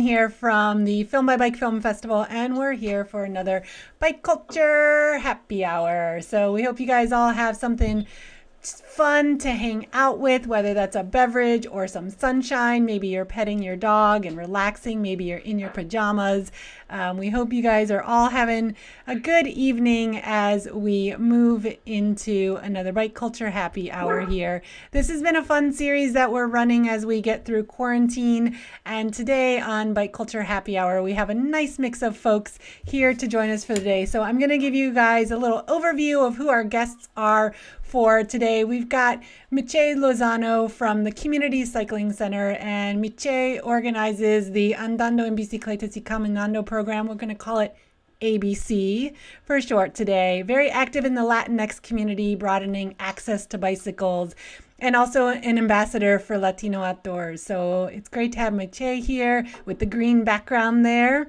Here from the Film by Bike Film Festival, and we're here for another bike culture happy hour. So we hope you guys all have something fun to hang out with, whether that's a beverage or some sunshine. Maybe you're petting your dog and relaxing. Maybe you're in your pajamas. We hope you guys are all having a good evening as we move into another bike culture happy hour here. This has been a fun series that we're running as we get through quarantine. And today on Bike Culture Happy Hour, we have a nice mix of folks here to join us for the day. So I'm going to give you guys a little overview of who our guests are for today. We've got Miché Lozano from the Community Cycling Center, and Miché organizes the Andando en Bicicletas y Caminando program. We're going to call it ABC for short today. Very active in the Latinx community, broadening access to bicycles, and also an ambassador for Latino outdoors. So it's great to have Miché here with the green background there.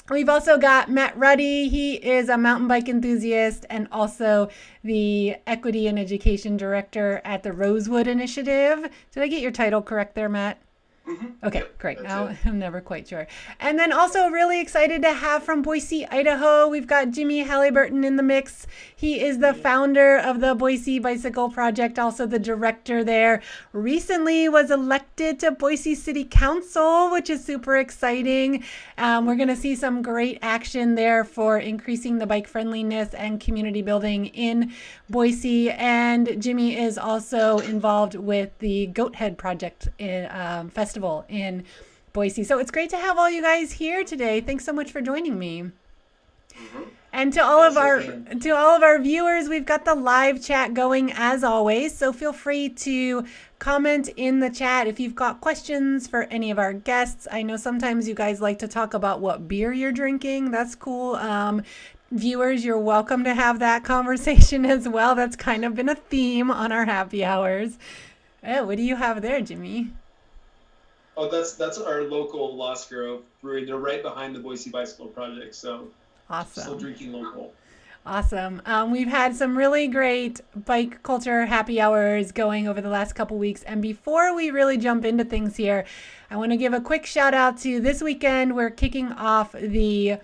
We've also got Matt Ruddy. He is a mountain bike enthusiast and also the Equity and Education Director at the Rosewood Initiative. Did I get your title correct there, Matt? Mm-hmm. Okay, Yep, great. that's Now it. I'm never quite sure. And then also really excited to have from Boise, Idaho, we've got Jimmy Hallyburton in the mix. He is the founder of the Boise Bicycle Project, also the director there. Recently was elected to Boise City Council, which is super exciting. We're going to see some great action there for increasing the bike friendliness and community building in Boise. And Jimmy is also involved with the Goathead project festival in Boise. So it's great to have all you guys here today. Thanks so much for joining me. Mm-hmm. And to all of Sure our thing. to all of our viewers, we've got the live chat going as always. So feel free to comment in the chat if you've got questions for any of our guests. I know sometimes you guys like to talk about what beer you're drinking. That's cool. Viewers, you're welcome to have that conversation as well. That's kind of been a theme on our happy hours. Oh, what do you have there, Jimmy? Oh, that's our local Lost Grove brewery. They're right behind the Boise Bicycle Project, so still Awesome. drinking local. Awesome. We've had some really great bike culture happy hours going over the last couple weeks. And before we really jump into things here, I want to give a quick shout out to this weekend. We're kicking off the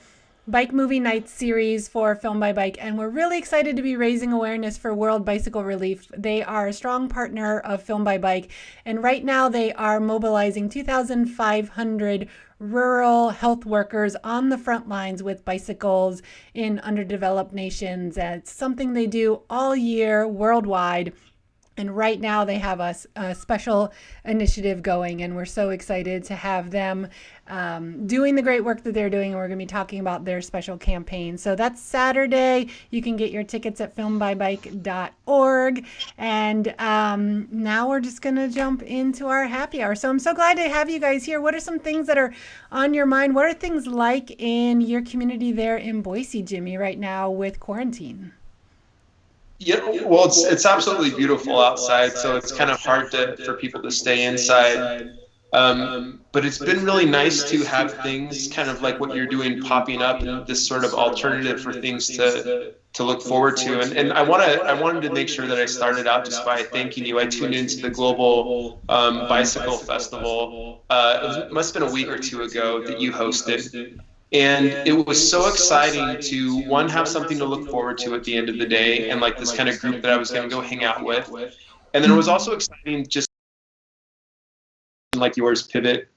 Bike Movie Nights series for Film by Bike, and we're really excited to be raising awareness for World Bicycle Relief. They are a strong partner of Film by Bike, and right now they are mobilizing 2,500 rural health workers on the front lines with bicycles in underdeveloped nations. And it's something they do all year worldwide. And right now they have a special initiative going, and we're so excited to have them doing the great work that they're doing. And we're going to be talking about their special campaign. So that's Saturday. You can get your tickets at filmbybike.org. And now we're just going to jump into our happy hour. So I'm so glad to have you guys here. What are some things that are on your mind? What are things like in your community there in Boise, Jimmy, right now with quarantine? Yep. Well, it's absolutely beautiful outside, so it's kind of hard to for people to stay inside. But it's been really nice to have things kind of like what you're doing popping up and this sort of alternative for things to look forward to. And I wanted to make sure that I started out just by thanking you. I tuned into the Global Bicycle Festival. It must have been a week or two ago that you hosted. And it was so exciting to, one, have something to look forward to at the end of the day and like this kind of group that I was going to go hang out with. And then it was also exciting just like yours pivot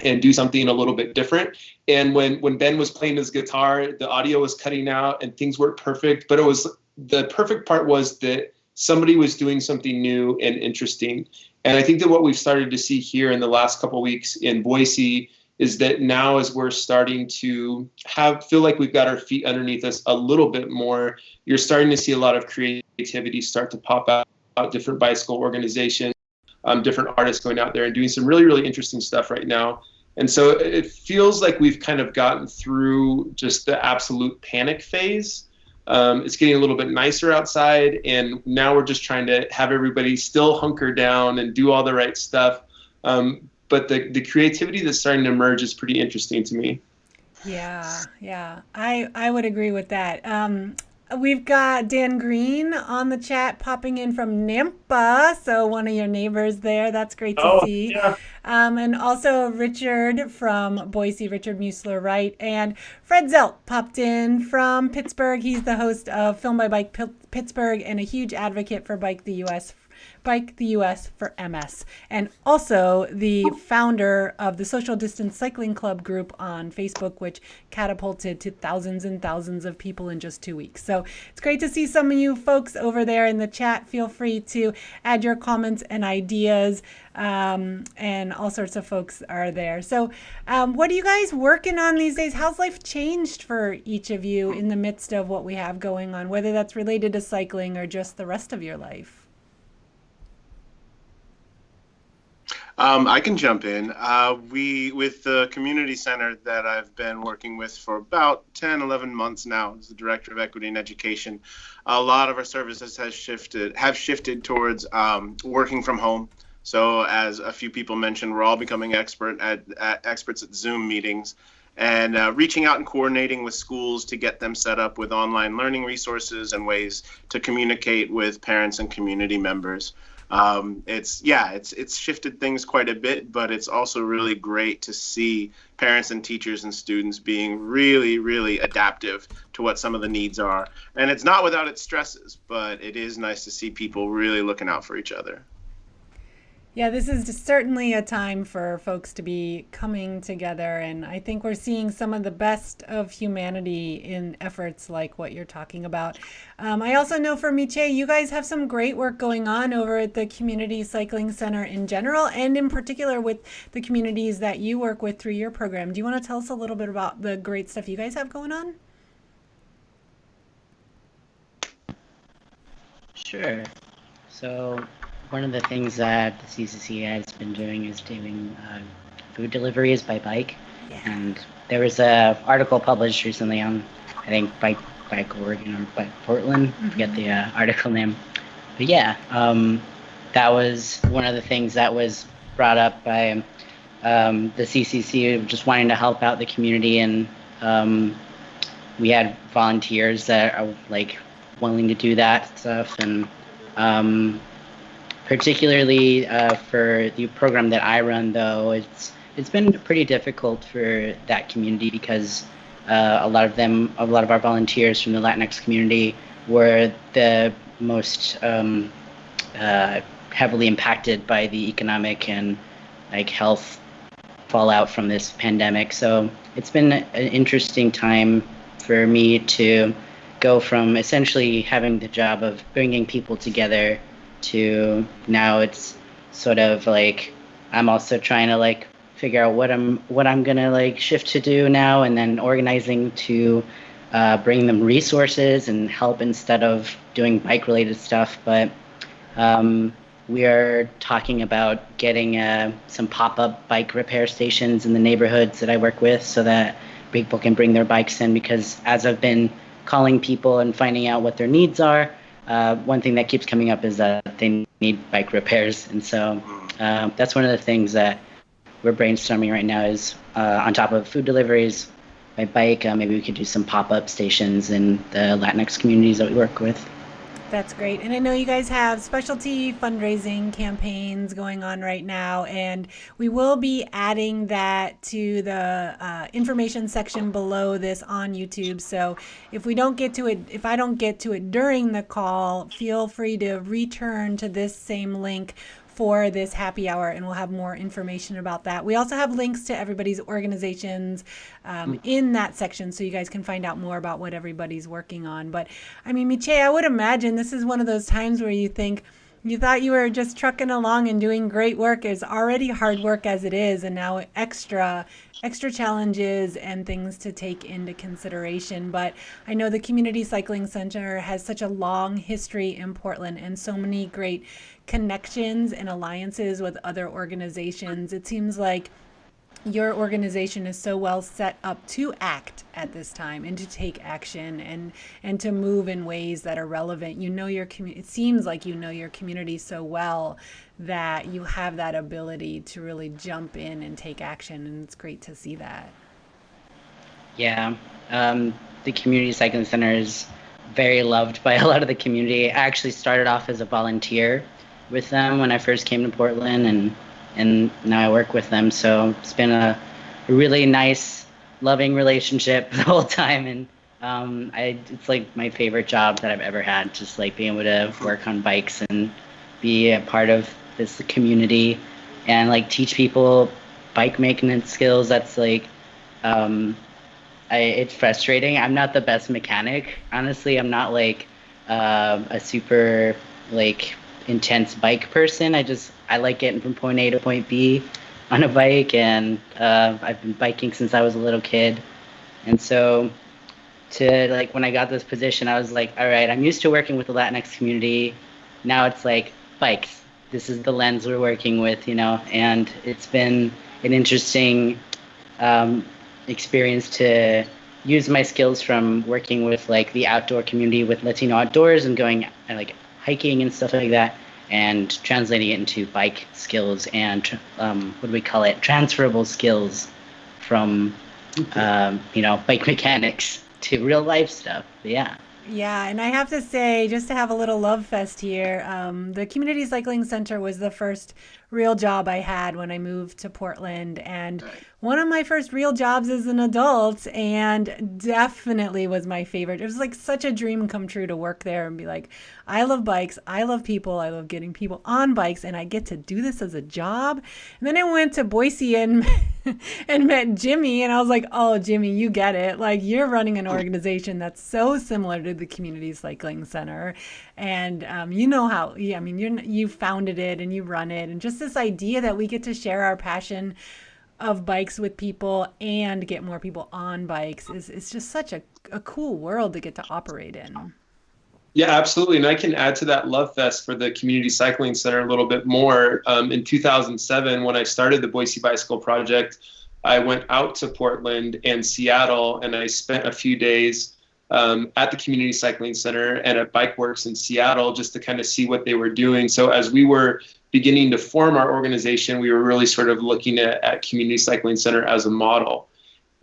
and do something a little bit different. And when Ben was playing his guitar, the audio was cutting out and things weren't perfect. But it was the perfect part was that somebody was doing something new and interesting. And I think that what we've started to see here in the last couple of weeks in Boise is that now as we're starting to feel like we've got our feet underneath us a little bit more, you're starting to see a lot of creativity start to pop out, different bicycle organizations, different artists going out there and doing some really, really interesting stuff right now. And so it feels like we've kind of gotten through just the absolute panic phase. It's getting a little bit nicer outside, and now we're just trying to have everybody still hunker down and do all the right stuff. But the creativity that's starting to emerge is pretty interesting to me. Yeah, I would agree with that. We've got Dan Green on the chat popping in from Nampa, so one of your neighbors there. That's great to Oh, see. yeah. And also Richard from Boise, Richard Musler, right? And Fred Zelt popped in from Pittsburgh. He's the host of Film by Bike Pittsburgh and a huge advocate for Bike the US for MS, and also the founder of the Social Distance Cycling Club group on Facebook, which catapulted to thousands and thousands of people in just 2 weeks. So it's great to see some of you folks over there in the chat. Feel free to add your comments and ideas, and all sorts of folks are there. So what are you guys working on these days? How's life changed for each of you in the midst of what we have going on, whether that's related to cycling or just the rest of your life? I can jump in. With the community center that I've been working with for about 10, 11 months now, as the director of equity and education, a lot of our services have shifted towards working from home. So as a few people mentioned, we're all becoming experts at Zoom meetings and reaching out and coordinating with schools to get them set up with online learning resources and ways to communicate with parents and community members. It's shifted things quite a bit, but it's also really great to see parents and teachers and students being really, really adaptive to what some of the needs are. And it's not without its stresses, but it is nice to see people really looking out for each other. Yeah, this is just certainly a time for folks to be coming together, and I think we're seeing some of the best of humanity in efforts like what you're talking about. I also know for Miché, you guys have some great work going on over at the Community Cycling Center in general, and in particular with the communities that you work with through your program. Do you want to tell us a little bit about the great stuff you guys have going on? Sure. So one of the things that the CCC has been doing is doing food deliveries by bike. Yeah. And there was an article published recently on, I think, Bike Oregon or Bike Portland. I forget the article name. But yeah, that was one of the things that was brought up by the CCC, just wanting to help out the community. And we had volunteers that are willing to do that stuff. And particularly for the program that I run, though, it's been pretty difficult for that community because a lot of our volunteers from the Latinx community were the most heavily impacted by the economic and health fallout from this pandemic. So it's been an interesting time for me to go from essentially having the job of bringing people together to now it's sort of I'm also trying to figure out what I'm gonna shift to do now, and then organizing to bring them resources and help instead of doing bike related stuff. But we are talking about getting some pop-up bike repair stations in the neighborhoods that I work with so that people can bring their bikes in, because as I've been calling people and finding out what their needs are, one thing that keeps coming up is that they need bike repairs. And so that's one of the things that we're brainstorming right now is on top of food deliveries by bike, maybe we could do some pop-up stations in the Latinx communities that we work with. That's great. And I know you guys have specialty fundraising campaigns going on right now, and we will be adding that to the information section below this on YouTube. So if I don't get to it during the call, feel free to return to this same link for this happy hour, and we'll have more information about that. We also have links to everybody's organizations in that section, so you guys can find out more about what everybody's working on. But I mean, Miché, I would imagine this is one of those times where you think you thought you were just trucking along and doing great work. It's already hard work as it is, and now extra challenges and things to take into consideration. But I know the Community Cycling Center has such a long history in Portland and so many great connections and alliances with other organizations. It seems like your organization is so well set up to act at this time and to take action and to move in ways that are relevant. You know your community. It seems like you know your community so well that you have that ability to really jump in and take action, and it's great to see that. Yeah, the Community Cycling Center is very loved by a lot of the community. I actually started off as a volunteer with them when I first came to Portland, and now I work with them. So it's been a really nice, loving relationship the whole time, and it's like my favorite job that I've ever had. Just like being able to work on bikes and be a part of this community and like teach people bike maintenance skills. That's like it's frustrating. I'm not the best mechanic, honestly. I'm not like a super like intense bike person. I like getting from point A to point B on a bike, and I've been biking since I was a little kid. And so when I got this position, I was like, all right, I'm used to working with the Latinx community. Now it's like bikes. This is the lens we're working with, and it's been an interesting experience to use my skills from working with like the outdoor community with Latino Outdoors and going like hiking and stuff like that, and translating it into bike skills and what do we call it? Transferable skills from bike mechanics to real life stuff. Yeah. Yeah, and I have to say, just to have a little love fest here, the Community Cycling Center was the first real job I had when I moved to Portland, and one of my first real jobs as an adult, and definitely was my favorite. It was like such a dream come true to work there and be like, I love bikes, I love people, I love getting people on bikes, and I get to do this as a job. And then I went to Boise and met Jimmy, and I was like, oh, Jimmy, you get it. Like, you're running an organization that's so similar to the Community Cycling Center, and you know how, you founded it and you run it, and just this idea that we get to share our passion of bikes with people and get more people on bikes is just such a cool world to get to operate in. Yeah, absolutely. And I can add to that love fest for the Community Cycling Center a little bit more. In 2007, when I started the Boise Bicycle Project, I went out to Portland and Seattle, and I spent a few days at the Community Cycling Center and at Bike Works in Seattle just to kind of see what they were doing. So as we were beginning to form our organization, we were really sort of looking at Community Cycling Center as a model.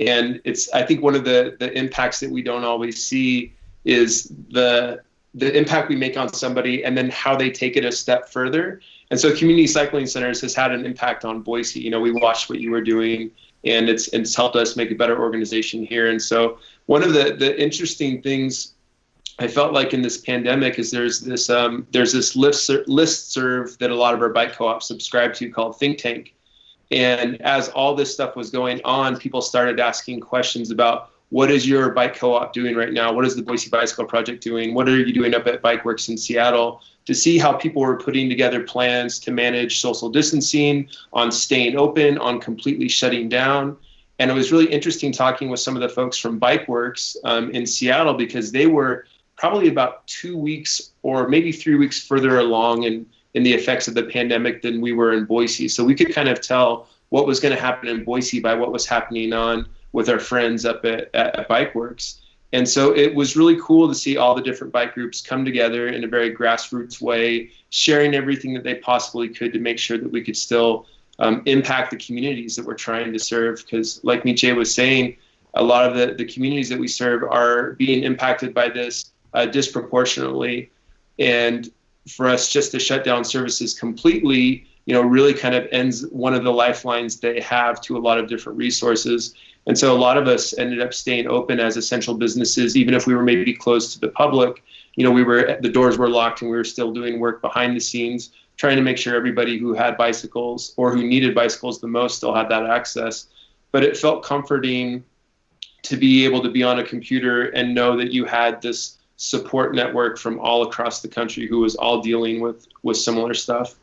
And I think one of the impacts that we don't always see is the impact we make on somebody and then how they take it a step further. And so Community Cycling Centers has had an impact on Boise. We watched what you were doing, and it's helped us make a better organization here. And so one of the interesting things I felt like in this pandemic is there's this listserv that a lot of our bike co-ops subscribe to called Think Tank. And as all this stuff was going on, people started asking questions about, what is your bike co-op doing right now? What is the Boise Bicycle Project doing? What are you doing up at Bike Works in Seattle? To see how people were putting together plans to manage social distancing, on staying open, on completely shutting down. And it was really interesting talking with some of the folks from Bike Works in Seattle, because they were probably about 2 weeks or maybe 3 weeks further along in the effects of the pandemic than we were in Boise. So we could kind of tell what was going to happen in Boise by what was happening on with our friends up at Bike Works. And so it was really cool to see all the different bike groups come together in a very grassroots way, sharing everything that they possibly could to make sure that we could still impact the communities that we're trying to serve. Because like Miché was saying, a lot of the communities that we serve are being impacted by this disproportionately. And for us just to shut down services completely, really kind of ends one of the lifelines they have to a lot of different resources. And so a lot of us ended up staying open as essential businesses, even if we were maybe closed to the public. The doors were locked and we were still doing work behind the scenes, trying to make sure everybody who had bicycles or who needed bicycles the most still had that access. But it felt comforting to be able to be on a computer and know that you had this support network from all across the country who was all dealing with similar stuff.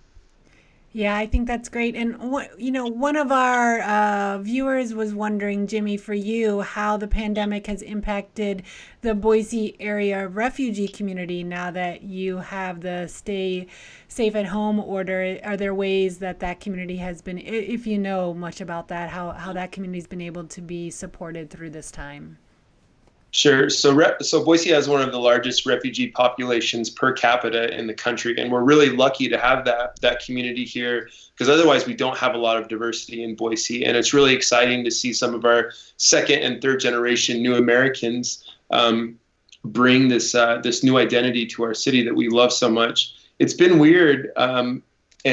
Yeah, I think that's great. And, one of our viewers was wondering, Jimmy, for you, how the pandemic has impacted the Boise area refugee community now that you have the stay safe at home order. Are there ways that community has been, if you know much about that, how that community has been able to be supported through this time? Sure. So Boise has one of the largest refugee populations per capita in the country, and we're really lucky to have that community here, because otherwise we don't have a lot of diversity in Boise. And it's really exciting to see some of our second and third generation new Americans bring this new identity to our city that we love so much. It's been weird and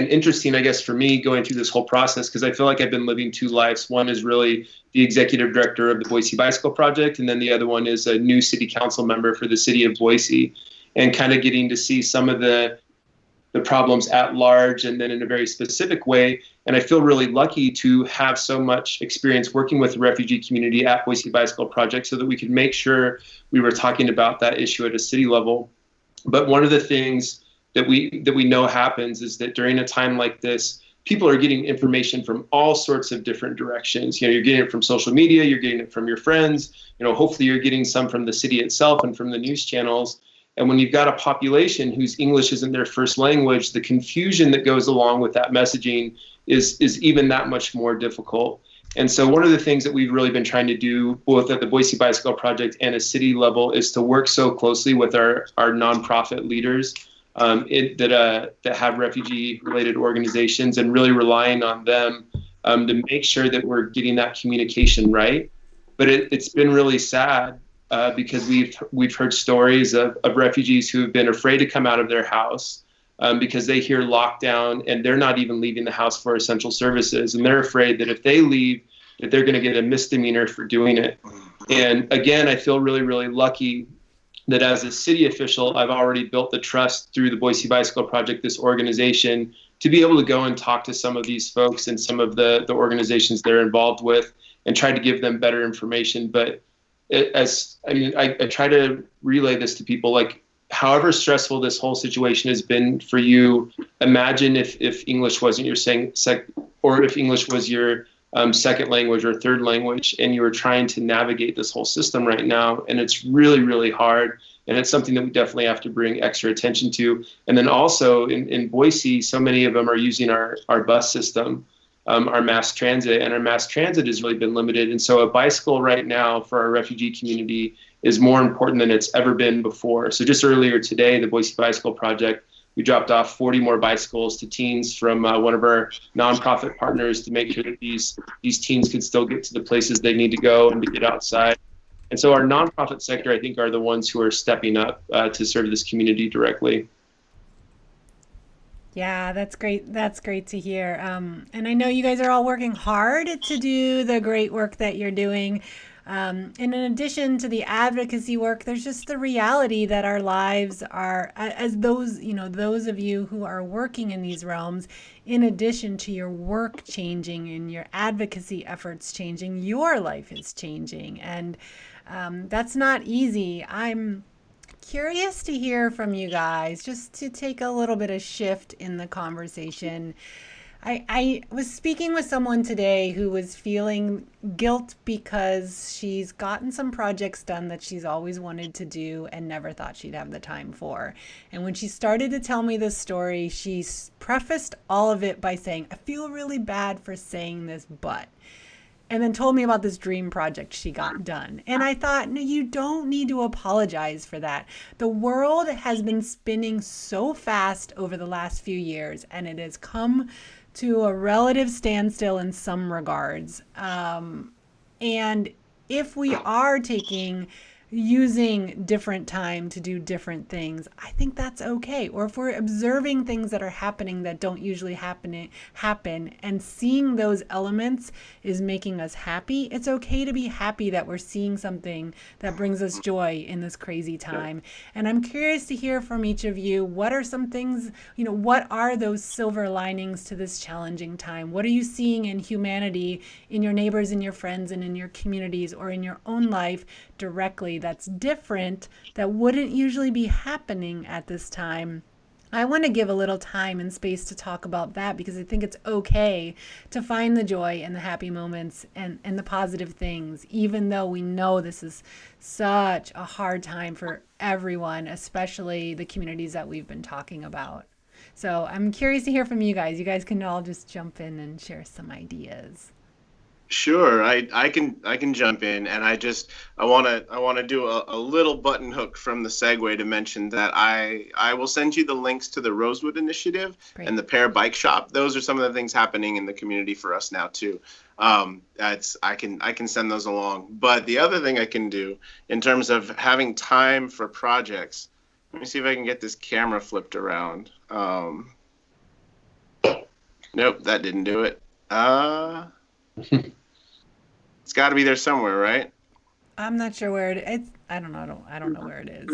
interesting, I guess, for me going through this whole process, because I feel like I've been living two lives. One is really the executive director of the Boise Bicycle Project, and then the other one is a new city council member for the city of Boise, and kind of getting to see some of the problems at large and then in a very specific way. And I feel really lucky to have so much experience working with the refugee community at Boise Bicycle Project so that we could make sure we were talking about that issue at a city level. But one of the things that we know happens is that during a time like this, people are getting information from all sorts of different directions. You're getting it from social media, you're getting it from your friends, hopefully you're getting some from the city itself and from the news channels. And when you've got a population whose English isn't their first language, the confusion that goes along with that messaging is even that much more difficult. And so one of the things that we've really been trying to do, both at the Boise Bicycle Project and a city level, is to work so closely with our nonprofit leaders that have refugee-related organizations, and really relying on them to make sure that we're getting that communication right. But it's been really sad because we've heard stories of refugees who have been afraid to come out of their house because they hear lockdown and they're not even leaving the house for essential services, and they're afraid that if they leave, that they're going to get a misdemeanor for doing it. And again, I feel really, really lucky that as a city official, I've already built the trust through the Boise Bicycle Project, this organization, to be able to go and talk to some of these folks and some of the organizations they're involved with and try to give them better information. But I try to relay this to people, like, however stressful this whole situation has been for you, imagine if English wasn't your or if English was your second language or third language, and you were trying to navigate this whole system right now. And it's really, really hard. And it's something that we definitely have to bring extra attention to. And then also in Boise, so many of them are using our bus system, our mass transit, and our mass transit has really been limited. And so a bicycle right now for our refugee community is more important than it's ever been before. So just earlier today, the Boise Bicycle Project, we dropped off 40 more bicycles to teens from one of our nonprofit partners to make sure that these teens could still get to the places they need to go and to get outside. And so our nonprofit sector, I think, are the ones who are stepping up to serve this community directly. Yeah, that's great. That's great to hear. And I know you guys are all working hard to do the great work that you're doing. And in addition to the advocacy work, there's just the reality that our lives are, as those of you who are working in these realms, in addition to your work changing and your advocacy efforts changing, your life is changing. And that's not easy. I'm curious to hear from you guys, just to take a little bit of shift in the conversation. I was speaking with someone today who was feeling guilt because she's gotten some projects done that she's always wanted to do and never thought she'd have the time for. And when she started to tell me this story, she prefaced all of it by saying, "I feel really bad for saying this, but," and then told me about this dream project she got done. And I thought, no, you don't need to apologize for that. The world has been spinning so fast over the last few years, and it has come to a relative standstill in some regards. And if we are using different time to do different things, I think that's okay. Or if we're observing things that are happening that don't usually happen, and seeing those elements is making us happy, it's okay to be happy that we're seeing something that brings us joy in this crazy time. And I'm curious to hear from each of you, what are some things, what are those silver linings to this challenging time? What are you seeing in humanity, in your neighbors, in your friends, and in your communities, or in your own life directly, that's different, that wouldn't usually be happening at this time? I want to give a little time and space to talk about that, because I think it's okay to find the joy and the happy moments and the positive things, even though we know this is such a hard time for everyone, especially the communities that we've been talking about. So I'm curious to hear from you guys. You guys can all just jump in and share some ideas. Sure, I can jump in, and I want to do a little button hook from the segue to mention that I will send you the links to the Rosewood Initiative Great. and the Pear Bike Shop. Those are some of the things happening in the community for us now too. I can send those along. But the other thing I can do in terms of having time for projects, let me see if I can get this camera flipped around. Nope, that didn't do it. It's got to be there somewhere, right? I'm not sure where it is. I don't know. I don't know where it is.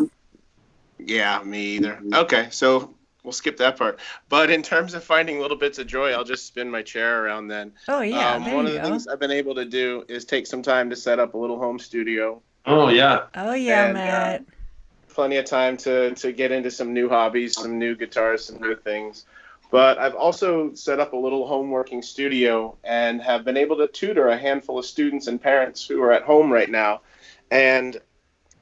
Yeah, me either. Okay, so we'll skip that part. But in terms of finding little bits of joy, I'll just spin my chair around then. Oh yeah, there one you of the go. things I've been able to do is take some time to set up a little home studio. Oh yeah. Oh yeah, And, Matt. Plenty of time to get into some new hobbies, some new guitars, some new things. But I've also set up a little home working studio and have been able to tutor a handful of students and parents who are at home right now. And,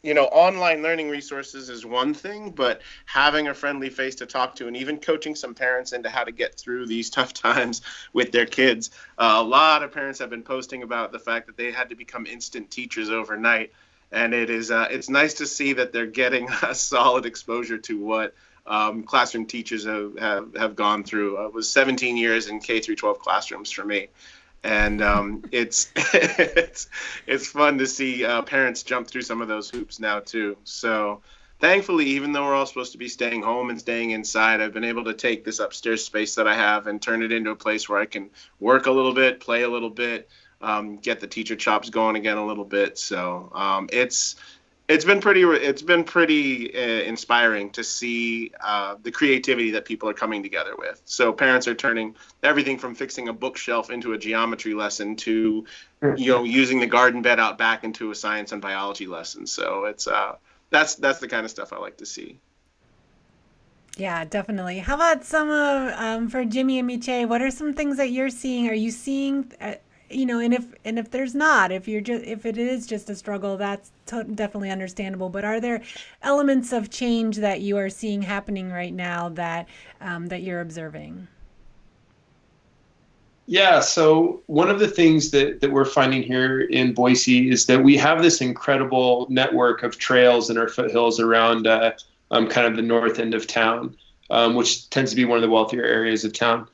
you know, online learning resources is one thing, but having a friendly face to talk to and even coaching some parents into how to get through these tough times with their kids. A lot of parents have been posting about the fact that they had to become instant teachers overnight. And it's nice to see that they're getting a solid exposure to what classroom teachers have gone through. It was 17 years in K through 12 classrooms for me, and it's it's fun to see parents jump through some of those hoops now too. So thankfully, even though we're all supposed to be staying home and staying inside, I've been able to take this upstairs space that I have and turn it into a place where I can work a little bit, play a little bit, get the teacher chops going again a little bit. So it's been pretty inspiring to see the creativity that people are coming together with. So parents are turning everything from fixing a bookshelf into a geometry lesson to, you know, using the garden bed out back into a science and biology lesson. So it's that's the kind of stuff I like to see. Yeah, definitely. How about some of for Jimmy and Miché? What are some things that you're seeing? Are you seeing? You know, and if there's not, if it is just a struggle, that's definitely understandable. But are there elements of change that you are seeing happening right now that that you're observing? Yeah, so one of the things that we're finding here in Boise is that we have this incredible network of trails in our foothills around kind of the north end of town, which tends to be one of the wealthier areas of town.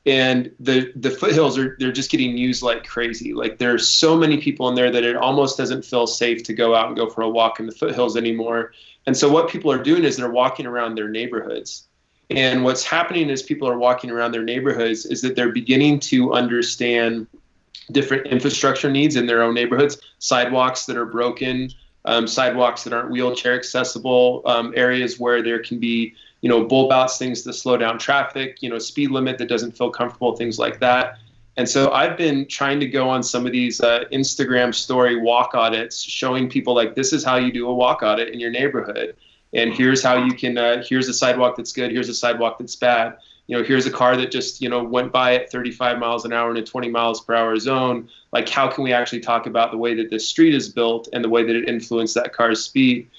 And the foothills they're just getting used like crazy. Like there's so many people in there that it almost doesn't feel safe to go out and go for a walk in the foothills anymore. And so what people are doing is they're walking around their neighborhoods. And what's happening as people are walking around their neighborhoods is that they're beginning to understand different infrastructure needs in their own neighborhoods, sidewalks that are broken, sidewalks that aren't wheelchair accessible, areas where there can be, you know, bulb outs, things to slow down traffic, you know, speed limit that doesn't feel comfortable, things like that. And so I've been trying to go on some of these Instagram story walk audits, showing people like, this is how you do a walk audit in your neighborhood. And here's how you can, here's a sidewalk that's good, here's a sidewalk that's bad. You know, here's a car that just, you know, went by at 35 miles an hour in a 20 miles per hour zone. Like, how can we actually talk about the way that this street is built and the way that it influenced that car's speed?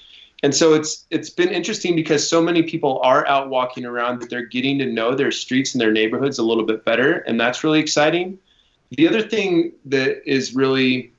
And so it's been interesting because so many people are out walking around that they're getting to know their streets and their neighborhoods a little bit better, and that's really exciting. The other thing that is really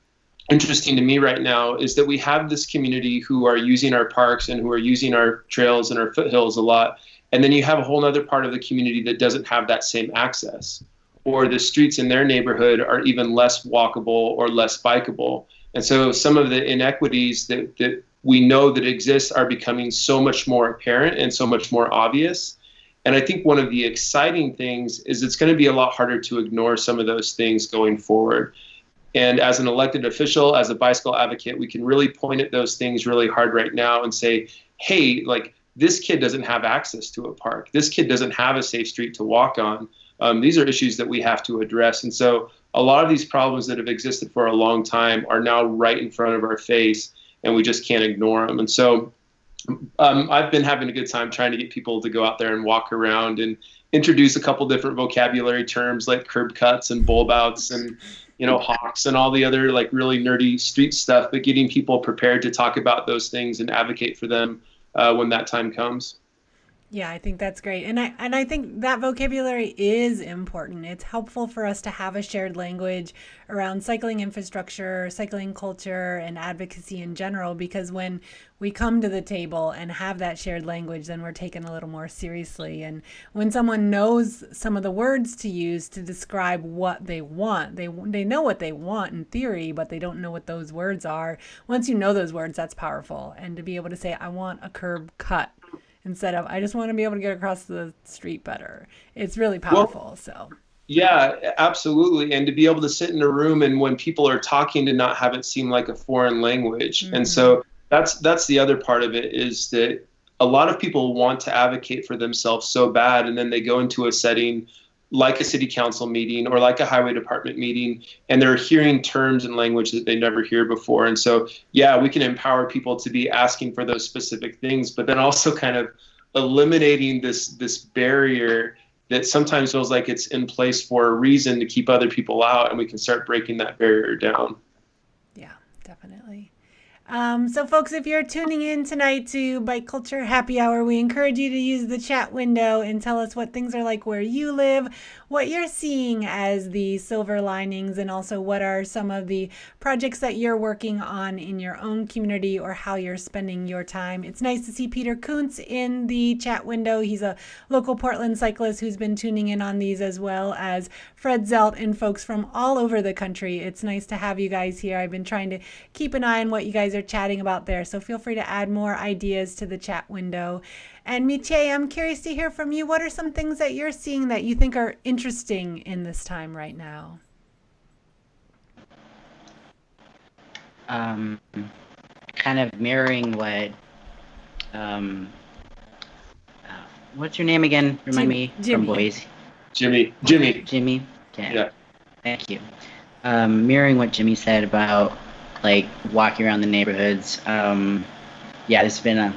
interesting to me right now is that we have this community who are using our parks and who are using our trails and our foothills a lot, and then you have a whole other part of the community that doesn't have that same access, or the streets in their neighborhood are even less walkable or less bikeable. And so some of the inequities that we know that exist are becoming so much more apparent and so much more obvious. And I think one of the exciting things is it's going to be a lot harder to ignore some of those things going forward. And as an elected official, as a bicycle advocate, we can really point at those things really hard right now and say, hey, like, this kid doesn't have access to a park. This kid doesn't have a safe street to walk on. These are issues that we have to address. And so a lot of these problems that have existed for a long time are now right in front of our face, and we just can't ignore them. And so I've been having a good time trying to get people to go out there and walk around and introduce a couple different vocabulary terms like curb cuts and bulb outs and, you know, hawks and all the other like really nerdy street stuff, but getting people prepared to talk about those things and advocate for them when that time comes. Yeah, I think that's great. And I think that vocabulary is important. It's helpful for us to have a shared language around cycling infrastructure, cycling culture, and advocacy in general, because when we come to the table and have that shared language, then we're taken a little more seriously. And when someone knows some of the words to use to describe what they want, they know what they want in theory, but they don't know what those words are. Once you know those words, that's powerful. And to be able to say, I want a curb cut, instead of I just want to be able to get across the street better. It's really powerful. Well, so yeah, absolutely. And to be able to sit in a room and when people are talking to not have it seem like a foreign language. Mm-hmm. And so that's the other part of it, is that a lot of people want to advocate for themselves so bad, and then they go into a setting like a city council meeting or like a highway department meeting, and they're hearing terms and language that they never hear before. And so, yeah, we can empower people to be asking for those specific things, but then also kind of eliminating this barrier that sometimes feels like it's in place for a reason to keep other people out, and we can start breaking that barrier down. Yeah, definitely. So folks, if you're tuning in tonight to Bike Culture Happy Hour, we encourage you to use the chat window and tell us what things are like where you live, what you're seeing as the silver linings, and also what are some of the projects that you're working on in your own community or how you're spending your time. It's nice to see Peter Kuntz in the chat window. He's a local Portland cyclist who's been tuning in on these, as well as Fred Zelt and folks from all over the country. It's nice to have you guys here. I've been trying to keep an eye on what you guys are chatting about there, so feel free to add more ideas to the chat window. And Miché, I'm curious to hear from you. What are some things that you're seeing that you think are interesting in this time right now? Kind of mirroring what what's your name again? Remind me. Jimmy. From Boise. Jimmy. Okay. Yeah. Thank you. Mirroring what Jimmy said about like walking around the neighborhoods. There's been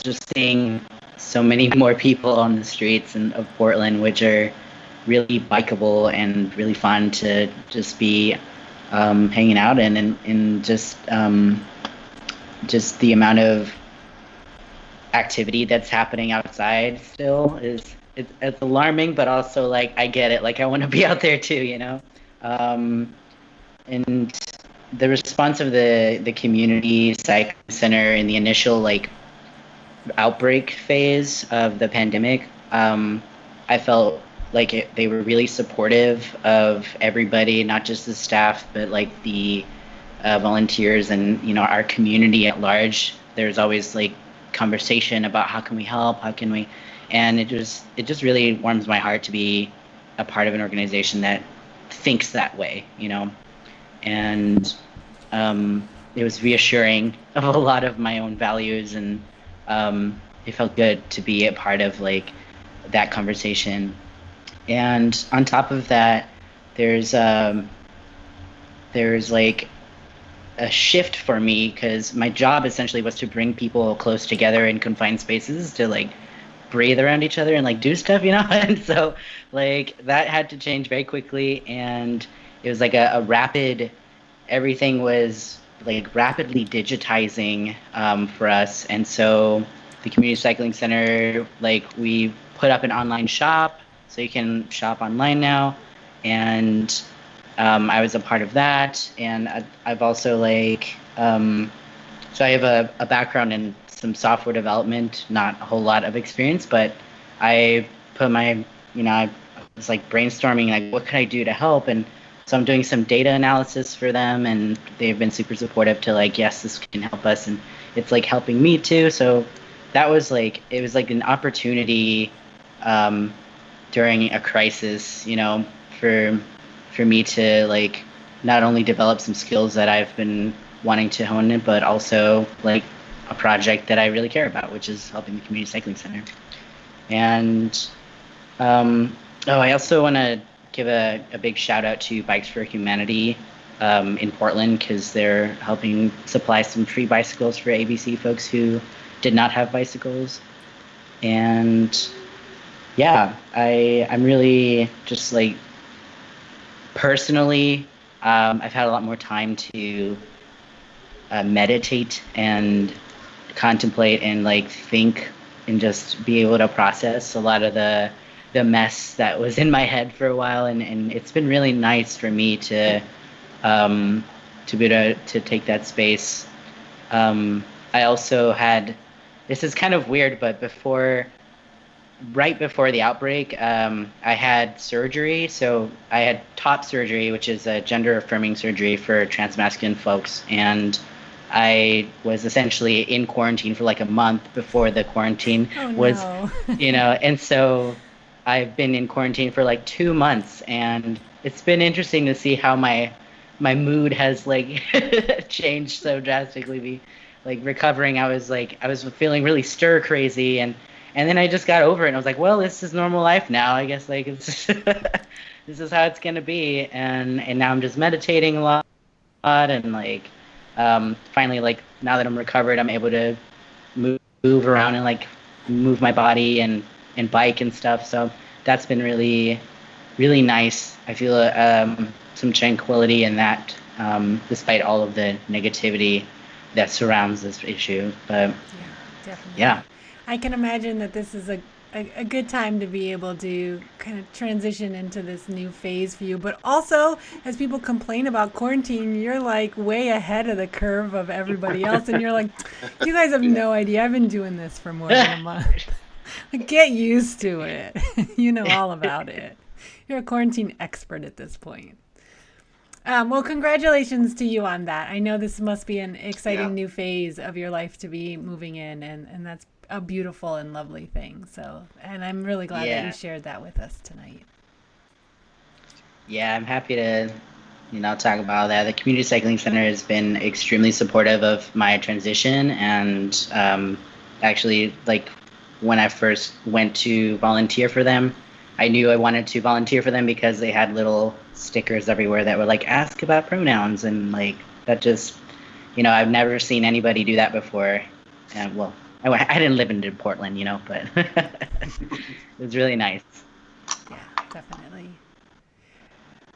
just seeing so many more people on the streets of Portland, which are really bikeable and really fun to just be hanging out in, and just the amount of activity that's happening outside still is it's alarming, but also like I get it, like I want to be out there too, you know. And the response of the community cycling center in the initial like outbreak phase of the pandemic, I felt like they were really supportive of everybody, not just the staff, but like the volunteers and, you know, our community at large. There's always like conversation about how can we help, and it just really warms my heart to be a part of an organization that thinks that way, you know. And it was reassuring of a lot of my own values, and it felt good to be a part of like that conversation. And on top of that, there's like a shift for me, because my job essentially was to bring people close together in confined spaces to like breathe around each other and like do stuff, you know. And so like that had to change very quickly, and it was like a rapid, everything was like rapidly digitizing for us. And so the community cycling center, like we put up an online shop, so you can shop online now, and I was a part of that. And I've also like so I have a background in some software development, not a whole lot of experience, but I put my, you know, I was like brainstorming like what could I do to help. And so I'm doing some data analysis for them, and they've been super supportive to like, yes, this can help us, and it's like helping me too. So that was like, it was like an opportunity during a crisis, you know, for me to like not only develop some skills that I've been wanting to hone in, but also like a project that I really care about, which is helping the community cycling center. And I also want to give a big shout out to Bikes for Humanity in Portland, because they're helping supply some free bicycles for ABC folks who did not have bicycles. And yeah, I'm really just like personally, I've had a lot more time to meditate and contemplate and like think and just be able to process a lot of the mess that was in my head for a while, and it's been really nice for me to be able to take that space. I also had, this is kind of weird, but right before the outbreak, I had surgery. So I had top surgery, which is a gender affirming surgery for transmasculine folks, and I was essentially in quarantine for like a month before the quarantine was, and so I've been in quarantine for like 2 months, and it's been interesting to see how my mood has like changed so drastically. Like recovering, I was feeling really stir crazy, and then I just got over it, and I was like, well, this is normal life now, I guess. Like it's this is how it's gonna be, and now I'm just meditating a lot, and like finally, like now that I'm recovered, I'm able to move around and like move my body and bike and stuff. So that's been really, really nice. I feel some tranquility in that, despite all of the negativity that surrounds this issue. But yeah, definitely. Yeah, I can imagine that this is a good time to be able to kind of transition into this new phase for you. But also, as people complain about quarantine, you're like way ahead of the curve of everybody else. And you're like, you guys have no idea. I've been doing this for more than a month. Like, get used to it. You know all about it. You're a quarantine expert at this point. Well, congratulations to you on that. I know this must be an exciting new phase of your life to be moving in, and that's a beautiful and lovely thing. So, and I'm really glad that you shared that with us tonight. Yeah, I'm happy to, talk about that. The Community Cycling Center has been extremely supportive of my transition, and actually, like when I first went to volunteer for them, I knew I wanted to volunteer for them because they had little stickers everywhere that were like, ask about pronouns, and like that just, I've never seen anybody do that before. And well, I didn't live in Portland, but it was really nice. Yeah, definitely.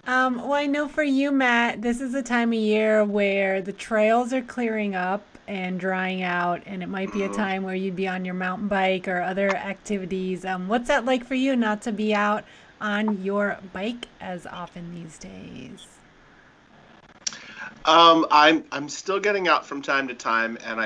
Well, I know for you, Matt, this is a time of year where the trails are clearing up and drying out, and it might be a time where you'd be on your mountain bike or other activities. What's that like for you, not to be out on your bike as often these days? I'm still getting out from time to time, and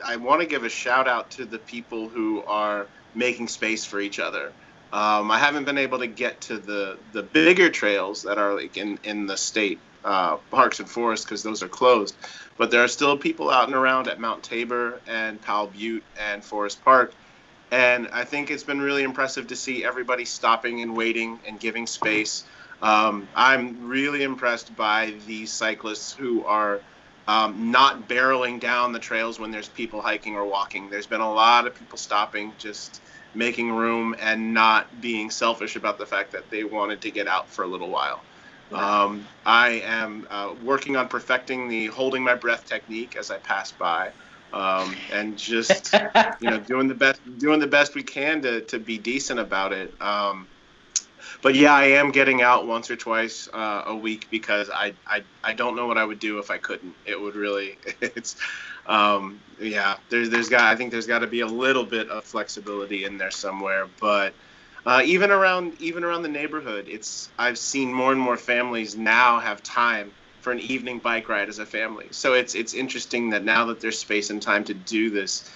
I want to give a shout out to the people who are making space for each other. I haven't been able to get to the bigger trails that are like in the state parks and forests because those are closed, but there are still people out and around at Mount Tabor and Powell Butte and Forest Park, and I think it's been really impressive to see everybody stopping and waiting and giving space. I'm really impressed by these cyclists who are not barreling down the trails when there's people hiking or walking. There's been a lot of people stopping, just making room and not being selfish about the fact that they wanted to get out for a little while. I am working on perfecting the holding my breath technique as I pass by, and just doing the best we can to be decent about it. But yeah, I am getting out once or twice a week because I don't know what I would do if I couldn't. It would really, I think there's got to be a little bit of flexibility in there somewhere. But even around the neighborhood, I've seen more and more families now have time for an evening bike ride as a family. So it's interesting that now that there's space and time to do this,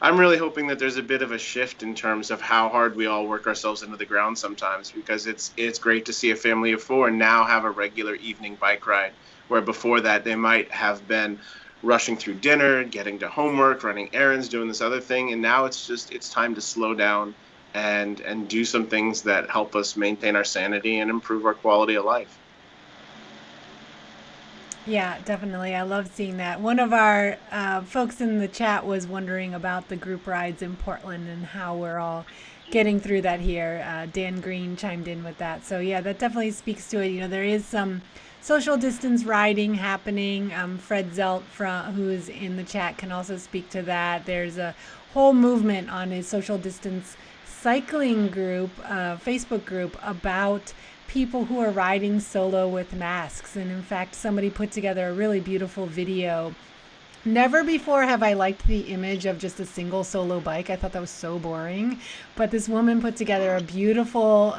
I'm really hoping that there's a bit of a shift in terms of how hard we all work ourselves into the ground sometimes, because it's great to see a family of four now have a regular evening bike ride, where before that they might have been rushing through dinner, getting to homework, running errands, doing this other thing, and now it's time to slow down and do some things that help us maintain our sanity and improve our quality of life. Yeah, definitely. I love seeing that. One of our folks in the chat was wondering about the group rides in Portland and how we're all getting through that here. Dan Green chimed in with that. So yeah, that definitely speaks to it. There is some social distance riding happening. Fred Zelt, who's in the chat, can also speak to that. There's a whole movement on his social distance cycling group, Facebook group, about people who are riding solo with masks. And in fact, somebody put together a really beautiful video Never before have I liked the image of just a single solo bike. I thought that was so boring. But this woman put together a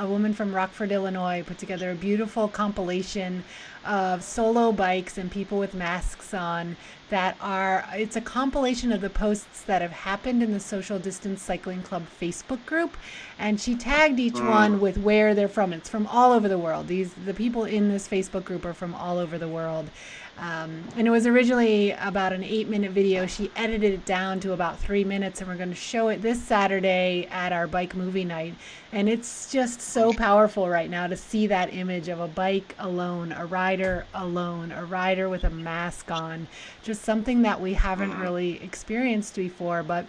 woman from Rockford, Illinois, put together a beautiful compilation of solo bikes and people with masks on it's a compilation of the posts that have happened in the Social Distance Cycling Club Facebook group. And she tagged each one with where they're from. It's from all over the world. The people in this Facebook group are from all over the world. And it was originally about an 8-minute video. She edited it down to about 3 minutes, and we're going to show it this Saturday at our bike movie night. And it's just so powerful right now to see that image of a bike alone, a rider alone, a rider with a mask on, just something that we haven't really experienced before. But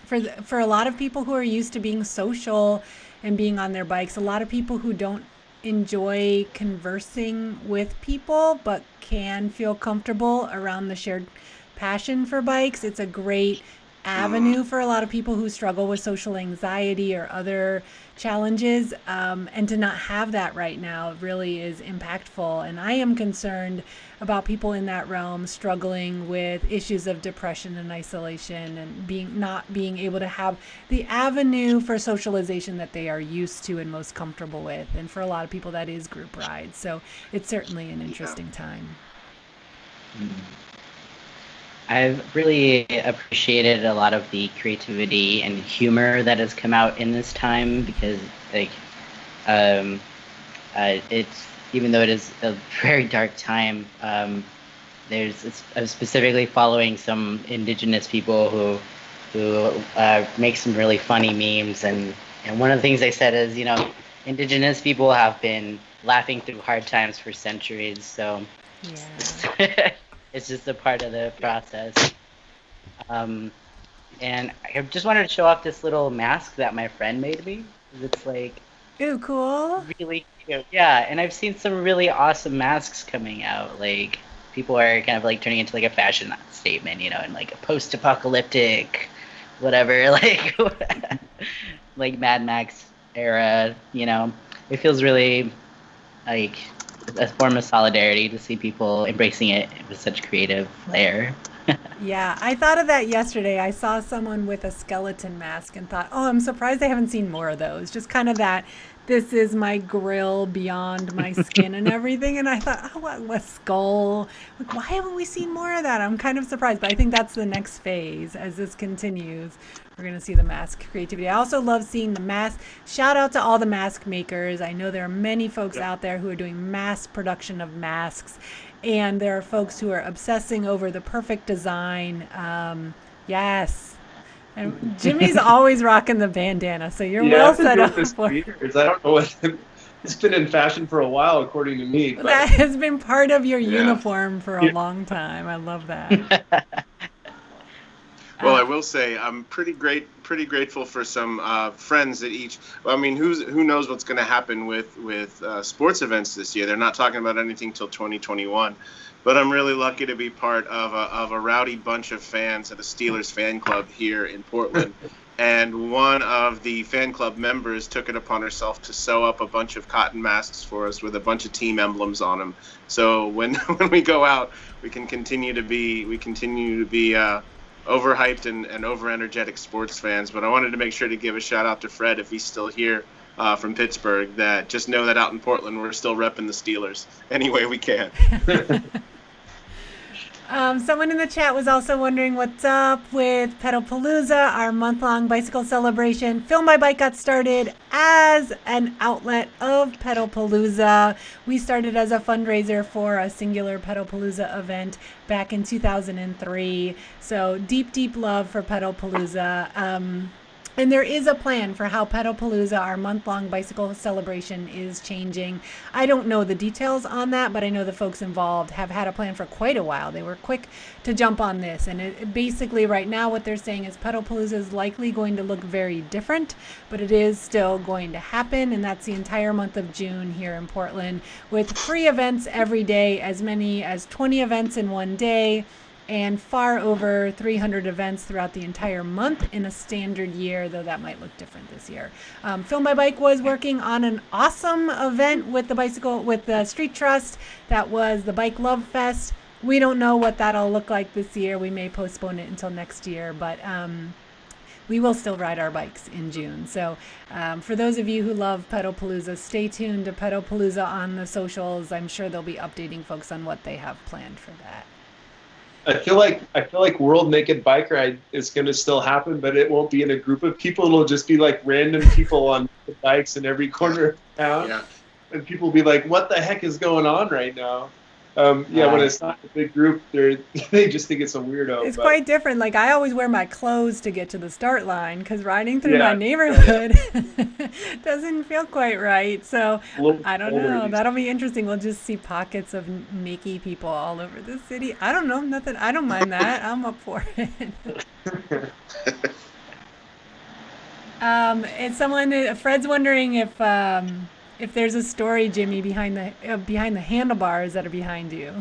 for a lot of people who are used to being social and being on their bikes, a lot of people who don't enjoy conversing with people but can feel comfortable around the shared passion for bikes, it's a great avenue for a lot of people who struggle with social anxiety or other challenges, and to not have that right now really is impactful. And I am concerned about people in that realm struggling with issues of depression and isolation and not being able to have the avenue for socialization that they are used to and most comfortable with. And for a lot of people, that is group rides. So it's certainly an interesting time. I've really appreciated a lot of the creativity and humor that has come out in this time, because it's, even though it is a very dark time, I'm specifically following some indigenous people who make some really funny memes, and one of the things they said is, indigenous people have been laughing through hard times for centuries, so yeah. It's just a part of the process. And I just wanted to show off this little mask that my friend made me. It's like, ooh, cool. Really cute. Yeah, and I've seen some really awesome masks coming out. Like, people are kind of like turning into like a fashion statement, and like a post-apocalyptic, whatever, like like Mad Max era. It feels really like a form of solidarity to see people embracing it with such creative flair. Yeah, I thought of that yesterday. I saw someone with a skeleton mask and thought, oh, I'm surprised I haven't seen more of those. Just kind of that, this is my grill beyond my skin and everything. And I thought, oh, what, a skull. Like, why haven't we seen more of that? I'm kind of surprised, but I think that's the next phase as this continues. We're going to see the mask creativity. I also love seeing the mask. Shout out to all the mask makers. I know there are many folks out there who are doing mass production of masks, and there are folks who are obsessing over the perfect design. Yes. And Jimmy's always rocking the bandana, so you're well set up for it. I don't know what it's been in fashion for a while, according to me. But that has been part of your uniform for a long time. I love that. Well, I will say I'm pretty grateful for some friends that each. I mean, who knows what's going to happen with sports events this year? They're not talking about anything till 2021, but I'm really lucky to be part of a rowdy bunch of fans at a Steelers fan club here in Portland. And one of the fan club members took it upon herself to sew up a bunch of cotton masks for us with a bunch of team emblems on them. So when we go out, we continue to be overhyped and over-energetic sports fans. But I wanted to make sure to give a shout out to Fred, if he's still here from Pittsburgh, that just know that out in Portland we're still repping the Steelers any way we can. Someone in the chat was also wondering what's up with Pedalpalooza, our month-long bicycle celebration. Film My Bike got started as an outlet of Pedalpalooza. We started as a fundraiser for a singular Pedalpalooza event back in 2003. So deep love for Pedalpalooza. And there is a plan for how Pedalpalooza, our month-long bicycle celebration, is changing. I don't know the details on that, but I know the folks involved have had a plan for quite a while. They were quick to jump on this. And it basically right now what they're saying is Pedalpalooza is likely going to look very different, but it is still going to happen. And that's the entire month of June here in Portland, with free events every day, as many as 20 events in one day, and far over 300 events throughout the entire month in a standard year, though that might look different this year. Film My Bike was working on an awesome event with the Street Trust. That was the Bike Love Fest. we don't know what that'll look like this year. We may postpone it until next year, but we will still ride our bikes in June. So for those of you who love Pedalpalooza, stay tuned to Pedalpalooza on the socials. I'm sure they'll be updating folks on what they have planned for that. I feel like World Naked Bike Ride is going to still happen, but it won't be in a group of people. It'll just be like random people on bikes in every corner of town. Yeah. And people will be like, what the heck is going on right now? When it's not a big group, they just think it's a weirdo. It's quite different. Like, I always wear my clothes to get to the start line because riding through my neighborhood doesn't feel quite right. So I don't know. That'll be interesting. We'll just see pockets of naked people all over the city. I don't know. Nothing. I don't mind that. I'm up for it. Fred's wondering if there's a story, Jimmy, behind the handlebars that are behind you.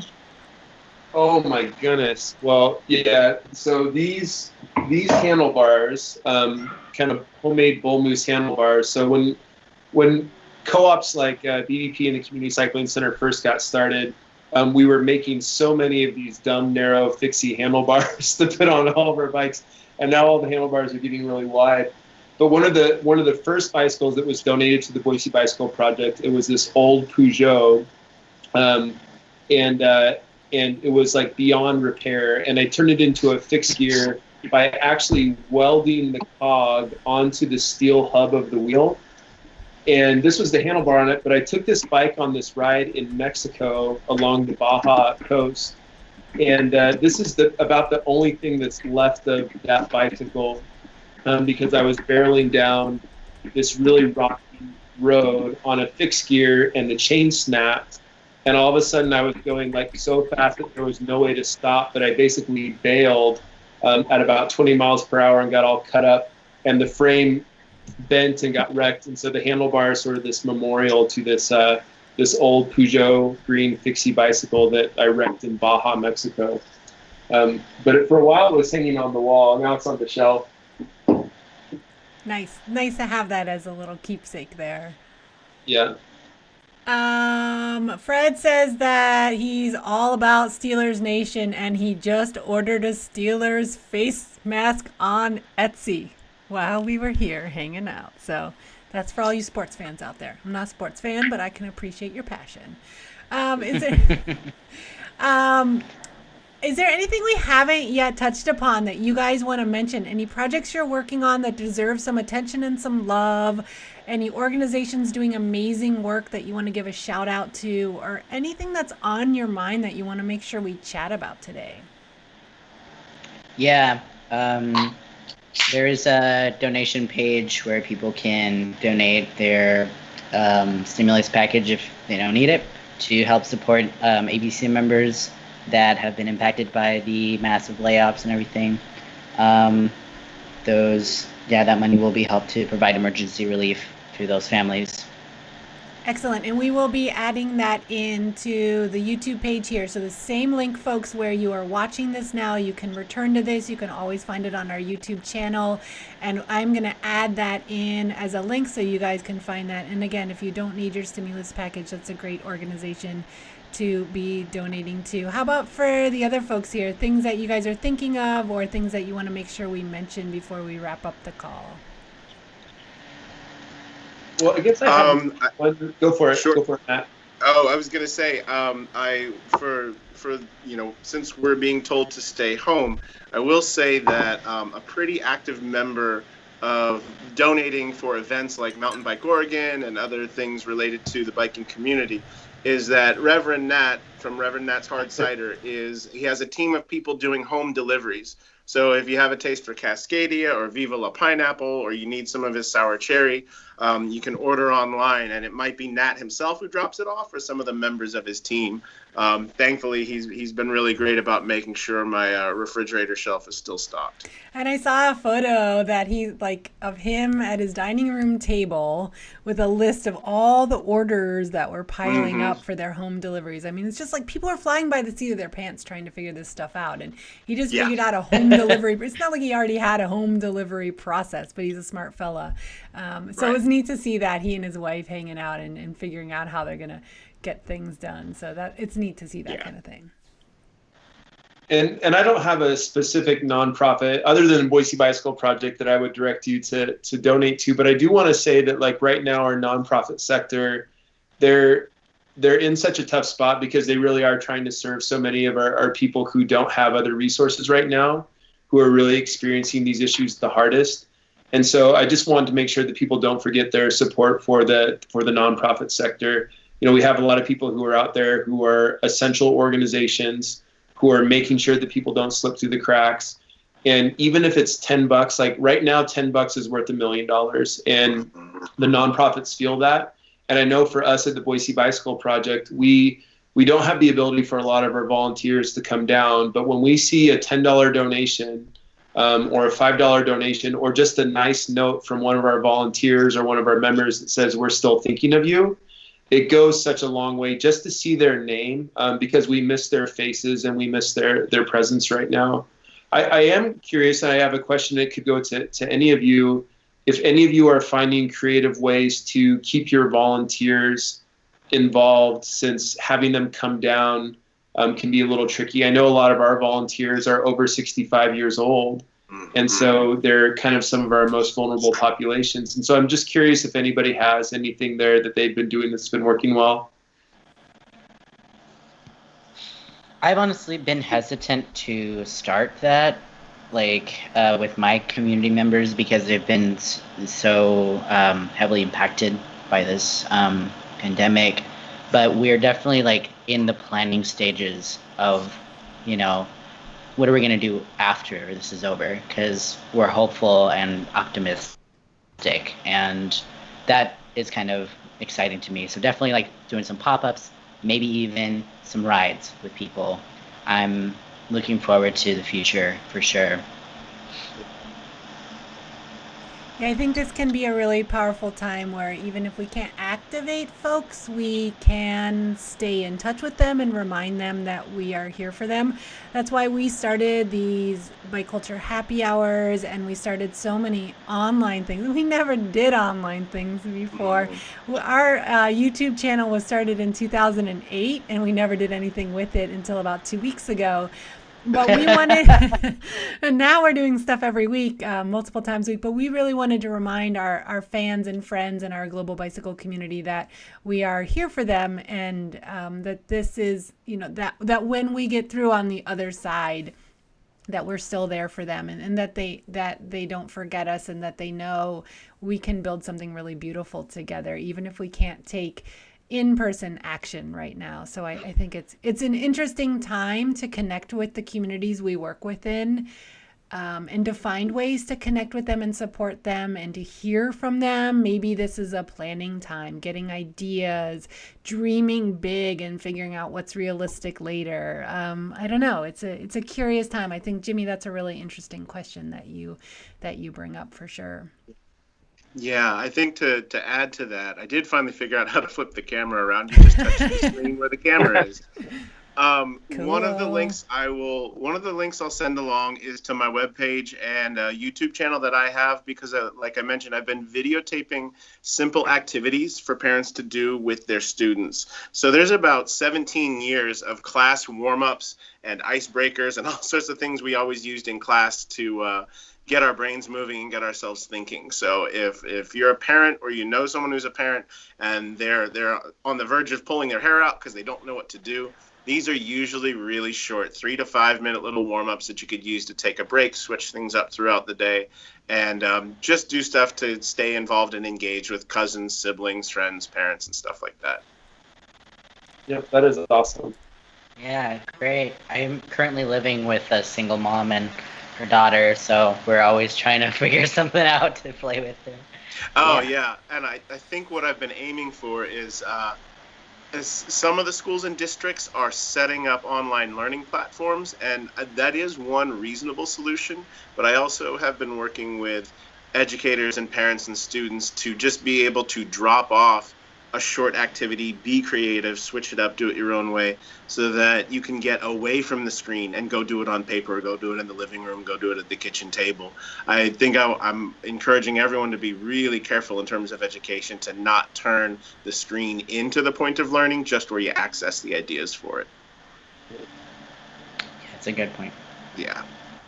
Oh my goodness! Well, yeah. So these handlebars, kind of homemade bull moose handlebars. So when co-ops like BVP and the Community Cycling Center first got started, we were making so many of these dumb, narrow, fixie handlebars to put on all of our bikes, and now all the handlebars are getting really wide. But one of the first bicycles that was donated to the Boise Bicycle Project, it was this old Peugeot, and it was like beyond repair. And I turned it into a fixed gear by actually welding the cog onto the steel hub of the wheel. And this was the handlebar on it. But I took this bike on this ride in Mexico along the Baja coast, and this is about the only thing that's left of that bicycle. Because I was barreling down this really rocky road on a fixed gear and the chain snapped, and all of a sudden I was going like so fast that there was no way to stop, but I basically bailed at about 20 miles per hour and got all cut up, and the frame bent and got wrecked. And so the handlebar is sort of this memorial to this old Peugeot green fixie bicycle that I wrecked in Baja, Mexico. But for a while it was hanging on the wall. Now it's on the shelf. Nice to have that as a little keepsake there. Yeah. Fred says that he's all about Steelers Nation and he just ordered a Steelers face mask on Etsy while we were here hanging out. So that's for all you sports fans out there. I'm not a sports fan, but I can appreciate your passion. Is there anything we haven't yet touched upon that you guys want to mention? Any projects you're working on that deserve some attention and some love? Any organizations doing amazing work that you want to give a shout out to? Or anything that's on your mind that you want to make sure we chat about today? Yeah, there is a donation page where people can donate their stimulus package if they don't need it to help support ABC members that have been impacted by the massive layoffs and everything. That money will be helped to provide emergency relief to those families. Excellent. And we will be adding that into the YouTube page here. So the same link, folks, where you are watching this now, you can return to this. You can always find it on our YouTube channel. And I'm going to add that in as a link so you guys can find that. And again, if you don't need your stimulus package, that's a great organization to be donating to. How about for the other folks here, things that you guys are thinking of or things that you want to make sure we mention before we wrap up the call? Well, I guess go for it. Sure. Go for it, Matt. Oh, I was going to say, since we're being told to stay home, I will say that a pretty active member of donating for events like Mountain Bike Oregon and other things related to the biking community is that Reverend Nat from Reverend Nat's Hard Cider he has a team of people doing home deliveries. So if you have a taste for Cascadia or Viva La Pineapple, or you need some of his sour cherry, you can order online, and it might be Nat himself who drops it off or some of the members of his team. Thankfully, he's been really great about making sure my refrigerator shelf is still stocked. And I saw a photo that of him at his dining room table with a list of all the orders that were piling up for their home deliveries. I mean, it's just like people are flying by the seat of their pants trying to figure this stuff out. And he just figured out a home delivery. It's not like he already had a home delivery process, but he's a smart fella. So it was neat to see that he and his wife hanging out and figuring out how they're going to get things done. So that it's neat to see that kind of thing. And I don't have a specific nonprofit other than Boise Bicycle Project that I would direct you to donate to. But I do want to say that, like, right now, our nonprofit sector, they're in such a tough spot because they really are trying to serve so many of our people who don't have other resources right now, who are really experiencing these issues the hardest. And so I just wanted to make sure that people don't forget their support for the nonprofit sector. You know, we have a lot of people who are out there who are essential organizations who are making sure that people don't slip through the cracks. And even if it's $10, like right now, $10 is worth $1 million. And the nonprofits feel that. And I know for us at the Boise Bicycle Project, we don't have the ability for a lot of our volunteers to come down. But when we see a $10 donation or a $5 donation, or just a nice note from one of our volunteers or one of our members that says, we're still thinking of you, it goes such a long way just to see their name, because we miss their faces and we miss their presence right now. I am curious, and I have a question that could go to any of you. If any of you are finding creative ways to keep your volunteers involved, since having them come down can be a little tricky. I know a lot of our volunteers are over 65 years old, and so they're kind of some of our most vulnerable populations. And so I'm just curious if anybody has anything there that they've been doing that's been working well. I've honestly been hesitant to start that, like with my community members, because they've been so heavily impacted by this pandemic. But we're definitely like in the planning stages of, you know, what are we going to do after this is over? Because we're hopeful and optimistic, and that is kind of exciting to me. So definitely like doing some pop-ups, maybe even some rides with people. I'm looking forward to the future for sure. Yeah, I think this can be a really powerful time where even if we can't activate folks, we can stay in touch with them and remind them that we are here for them. That's why we started these bike culture happy hours, and we started so many online things. We never did online things before. Our YouTube channel was started in 2008, and we never did anything with it until about 2 weeks ago. But we wanted, and now we're doing stuff every week, multiple times a week, but we really wanted to remind our fans and friends and our global bicycle community that we are here for them, and that this is, you know, that when we get through on the other side, that we're still there for them, and that they don't forget us, and that they know we can build something really beautiful together, even if we can't take in-person action right now. So I think it's an interesting time to connect with the communities we work within, and to find ways to connect with them and support them and to hear from them. Maybe this is a planning time, getting ideas, dreaming big and figuring out what's realistic later. I don't know. It's a curious time. I think, Jimmy, that's a really interesting question that you bring up for sure. Yeah, I think to add to that, I did finally figure out how to flip the camera around. You just touch the screen where the camera is. Cool. One of the links I'll send along is to my webpage and a YouTube channel that I have, because like I mentioned, I've been videotaping simple activities for parents to do with their students. So there's about 17 years of class warm-ups and icebreakers and all sorts of things we always used in class to get our brains moving and get ourselves thinking. So if you're a parent, or you know someone who's a parent and they're on the verge of pulling their hair out because they don't know what to do, these are usually really short 3 to 5 minute little warm-ups that you could use to take a break, switch things up throughout the day, and just do stuff to stay involved and engaged with cousins, siblings, friends, parents, and stuff like that. Yep, that is awesome. Yeah, great. I'm currently living with a single mom and her daughter, so we're always trying to figure something out to play with her. Oh yeah, and I think what I've been aiming for is as some of the schools and districts are setting up online learning platforms, and that is one reasonable solution, but I also have been working with educators and parents and students to just be able to drop off a short activity, be creative, switch it up, do it your own way, so that you can get away from the screen and go do it on paper, go do it in the living room, go do it at the kitchen table. I think I'm encouraging everyone to be really careful in terms of education, to not turn the screen into the point of learning, just where you access the ideas for it. It's a good point. Yeah.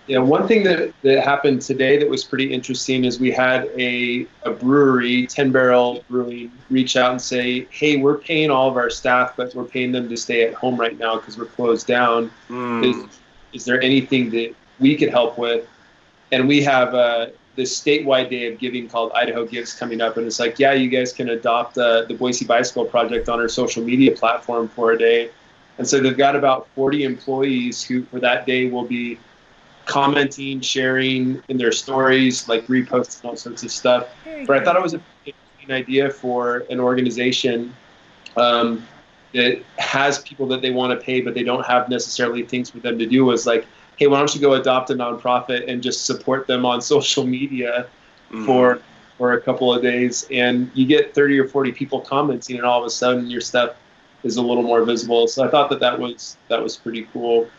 Yeah, one thing that happened today that was pretty interesting is we had a brewery, 10 Barrel Brewing, reach out and say, hey, we're paying all of our staff, but we're paying them to stay at home right now because we're closed down. Is there anything that we could help with? And we have this statewide day of giving called Idaho Gives coming up. And it's like, yeah, you guys can adopt the Boise Bicycle Project on our social media platform for a day. And so they've got about 40 employees who for that day will be commenting, sharing in their stories, like reposting all sorts of stuff. But I thought it was an interesting idea for an organization that has people that they want to pay, but they don't have necessarily things for them to do. Was like, hey, why don't you go adopt a nonprofit and just support them on social media for a couple of days, and you get 30 or 40 people commenting, and all of a sudden your stuff is a little more visible. So I thought that was pretty cool.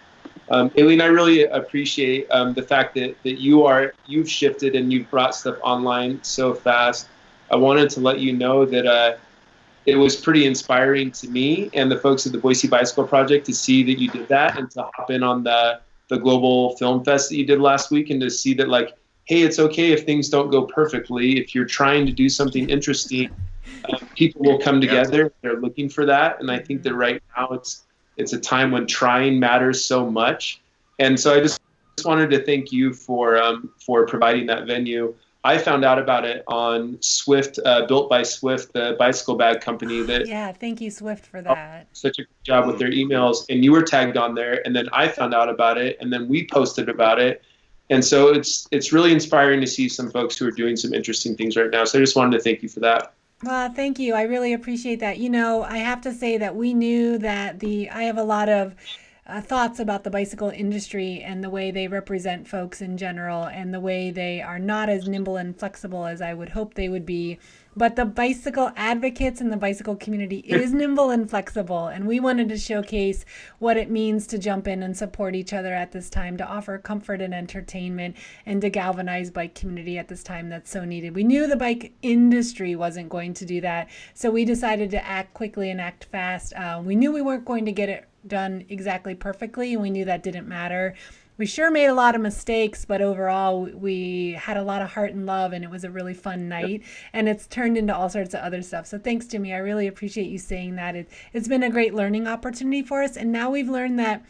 Aileen, I really appreciate the fact that you've shifted and you've brought stuff online so fast. I wanted to let you know that it was pretty inspiring to me and the folks at the Boise Bicycle Project to see that you did that and to hop in on the Global Film Fest that you did last week, and to see that, like, hey, it's okay if things don't go perfectly. If you're trying to do something interesting, people will come together. They're looking for that. And I think that right now it's a time when trying matters so much. And so I just wanted to thank you for providing that venue. I found out about it on Swift, Built by Swift, the bicycle bag company. Yeah, thank you, Swift, for that. Such a good job with their emails. And you were tagged on there. And then I found out about it. And then we posted about it. And so it's really inspiring to see some folks who are doing some interesting things right now. So I just wanted to thank you for that. Well, thank you. I really appreciate that. You know, I have to say that we knew that I have a lot of thoughts about the bicycle industry and the way they represent folks in general and the way they are not as nimble and flexible as I would hope they would be. But the bicycle advocates and the bicycle community is nimble and flexible. And we wanted to showcase what it means to jump in and support each other at this time, to offer comfort and entertainment, and to galvanize bike community at this time that's so needed. We knew the bike industry wasn't going to do that. So we decided to act quickly and act fast. We knew we weren't going to get it done exactly perfectly, and we knew that didn't matter. We sure made a lot of mistakes, but overall we had a lot of heart and love, and it was a really fun night. And it's turned into all sorts of other stuff. So thanks, Jimmy. I really appreciate you saying that. It's been a great learning opportunity for us. And now we've learned that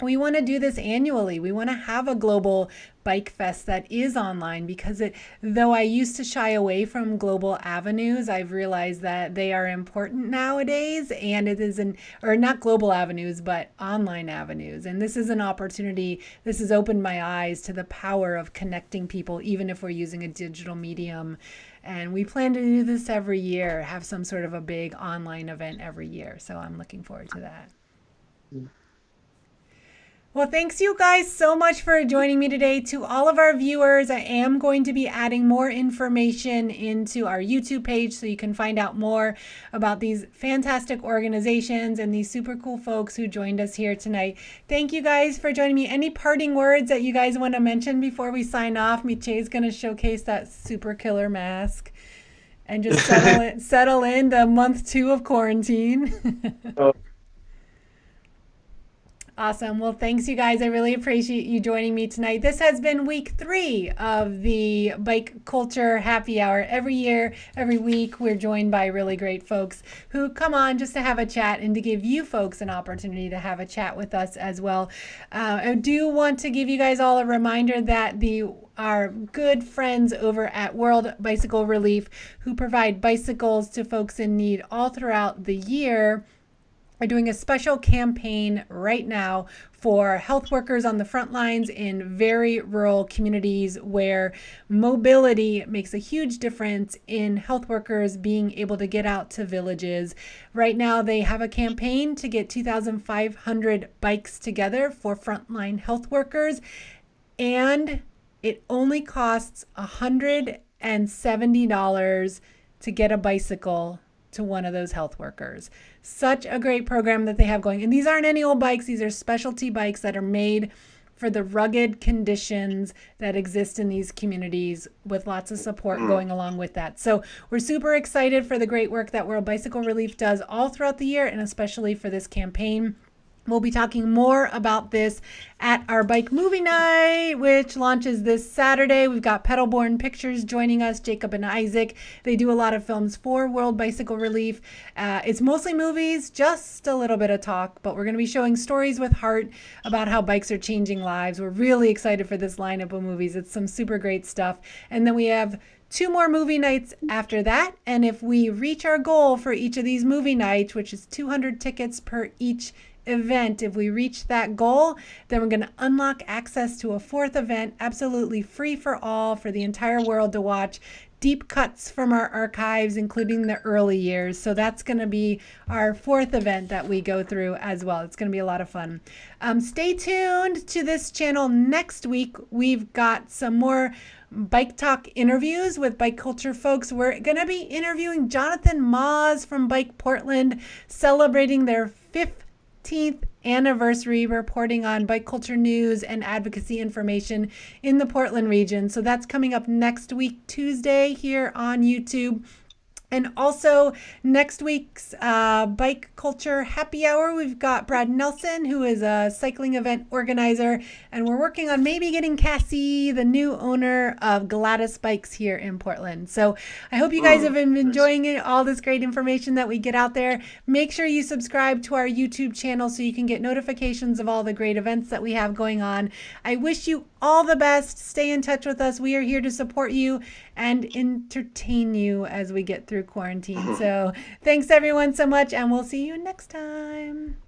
we want to do this annually. We want to have a global bike fest that is online, because though I used to shy away from global avenues, I've realized that they are important nowadays, and it is or not global avenues, but online avenues. And this is an opportunity. This has opened my eyes to the power of connecting people, even if we're using a digital medium. And we plan to do this every year, have some sort of a big online event every year. So I'm looking forward to that. Well, thanks you guys so much for joining me today. To all of our viewers, I am going to be adding more information into our YouTube page so you can find out more about these fantastic organizations and these super cool folks who joined us here tonight. Thank you guys for joining me. Any parting words that you guys want to mention before we sign off? Miché is going to showcase that super killer mask and just settle into month 2 of quarantine. Awesome. Well, thanks, you guys. I really appreciate you joining me tonight. This has been week 3 of the Bike Culture Happy Hour. Every year, every week, we're joined by really great folks who come on just to have a chat and to give you folks an opportunity to have a chat with us as well. I do want to give you guys all a reminder that our good friends over at World Bicycle Relief, who provide bicycles to folks in need all throughout the year, are doing a special campaign right now for health workers on the front lines in very rural communities where mobility makes a huge difference in health workers being able to get out to villages. Right now, they have a campaign to get 2,500 bikes together for frontline health workers, and it only costs $170 to get a bicycle to one of those health workers. Such a great program that they have going. And these aren't any old bikes. These are specialty bikes that are made for the rugged conditions that exist in these communities, with lots of support going along with that. So we're super excited for the great work that World Bicycle Relief does all throughout the year, and especially for this campaign. We'll be talking more about this at our bike movie night, which launches this Saturday. We've got Pedalborne Pictures joining us, Jacob and Isaac. They do a lot of films for World Bicycle Relief. It's mostly movies, just a little bit of talk, but we're going to be showing stories with heart about how bikes are changing lives. We're really excited for this lineup of movies. It's some super great stuff. And then we have 2 more movie nights after that. And if we reach our goal for each of these movie nights, which is 200 tickets per each event, if we reach that goal, then we're going to unlock access to a 4th event, absolutely free for all, for the entire world to watch. Deep cuts from our archives, including the early years. So that's going to be our 4th event that we go through as well. It's going to be a lot of fun. Stay tuned to this channel next week. We've got some more Bike Talk interviews with bike culture folks. We're going to be interviewing Jonathan Maas from Bike Portland, celebrating their 15th anniversary, reporting on bike culture news and advocacy information in the Portland region. So that's coming up next week, Tuesday, here on YouTube. And also next week's Bike Culture Happy Hour, we've got Brad Nelson, who is a cycling event organizer, and we're working on maybe getting Cassie, the new owner of Gladys Bikes here in Portland. So I hope you guys have been enjoying it, all this great information that we get out there. Make sure you subscribe to our YouTube channel so you can get notifications of all the great events that we have going on. I wish you all the best. Stay in touch with us. We are here to support you and entertain you as we get through quarantine. So thanks everyone so much, and we'll see you next time.